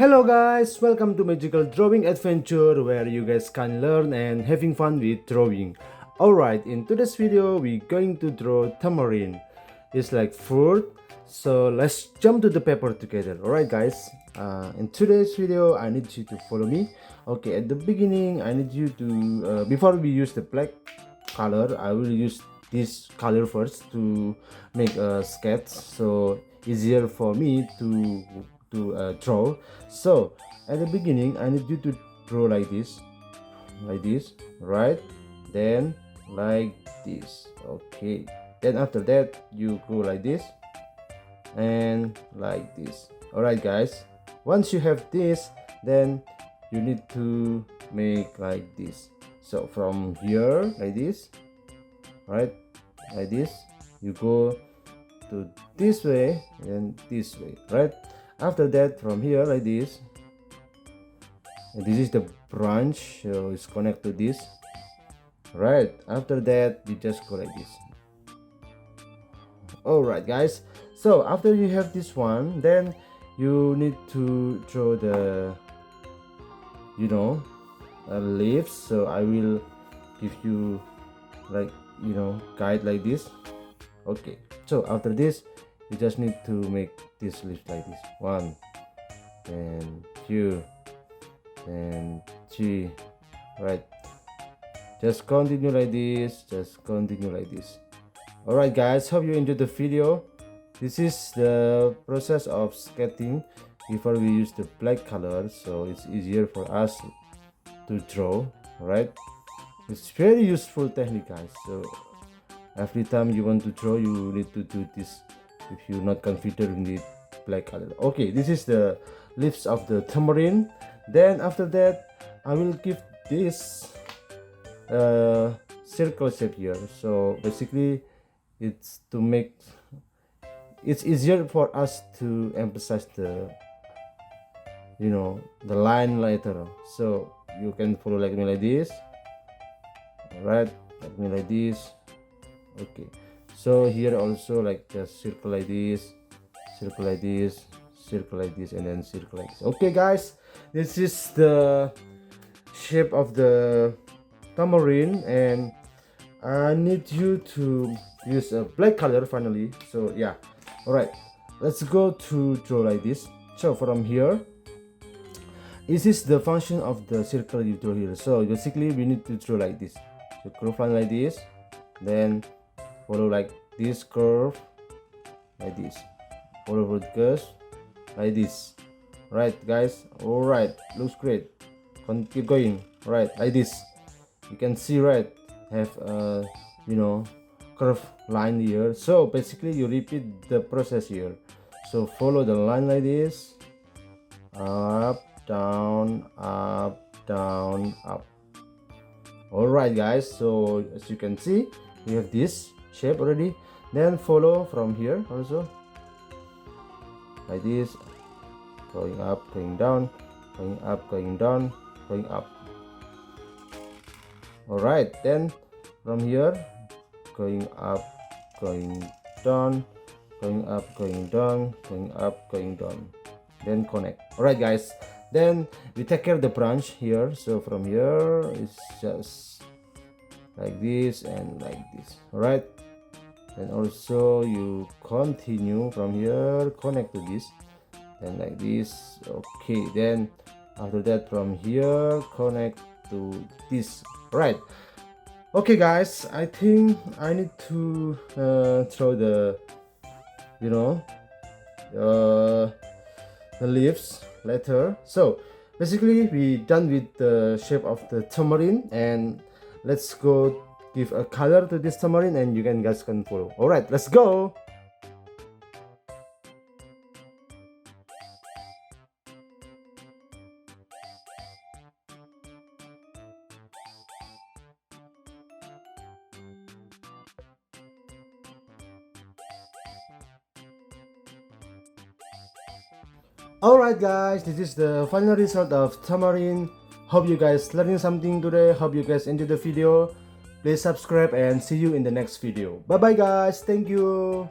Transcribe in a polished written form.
Hello guys, welcome to Magical Drawing Adventure where you guys can learn and having fun with drawing. Alright, in today's video we're going to draw tamarind. It's like fruit, so let's jump to the paper together. Alright guys, in today's video I need you to follow me. Okay, at the beginning I need you to, before we use the black color, I will use this color first to make a sketch, so easier for me to draw. So at the beginning I need you to draw like this, right? Then like this. Okay, then after that you go like this and like this. All right guys, once you have this, then you need to make like this. So from here like this, right, like this, you go to this way and this way, right? After that, from here like this, and this is the branch, so it's connect to this, right? After that you just go like this. All right guys, so after you have this one, then you need to draw the leaves. So I will give you like guide like this. Okay, so after this you just need to make this leaf like this. 1 and 2 and 3, right? Just continue like this, all right guys, hope you enjoyed the video. This is the process of sketching before we use the black color, so it's easier for us to draw, right? It's very useful technique guys, so every time you want to draw you need to do this if you're not confident with black color. Okay, this is the leaves of the tamarind. Then after that I will give this circle shape here. So basically it's to make it's easier for us to emphasize the the line later. So you can follow like me like this, all right, like me like this. Okay, so here also like just circle like this, circle like this, circle like this, and then circle like this. Okay guys, this is the shape of the tamarind, and I need you to use a black color finally. So yeah, all right, let's go to draw like this. So from here, this is the function of the circle you draw here. So basically we need to draw like this, so curve line like this, then follow like this curve like this, follow with curves like this, right guys? All right, looks great. Keep going, right, like this. You can see, right, have a curve line here. So basically you repeat the process here. So follow the line like this, up down, up down, up. All right guys, so as you can see we have this shape already. Then follow from here also like this, going up, going down, going up, going down, going up. All right, then from here going up, going down, going up, going down, going up, going down, then connect. All right guys, then we take care of the branch here. So from here it's just like this and like this, all right? And also you continue from here, connect to this, and like this. Okay, then after that from here connect to this, right? Okay guys, I think I need to throw the the leaves later. So basically we done with the shape of the tamarind, and let's go give a color to this tamarind and you guys can follow. All right, let's go. Alright guys, this is the final result of tamarind. Hope you guys learning something today. Hope you guys enjoyed the video. Please subscribe and see you in the next video. Bye bye guys, thank you.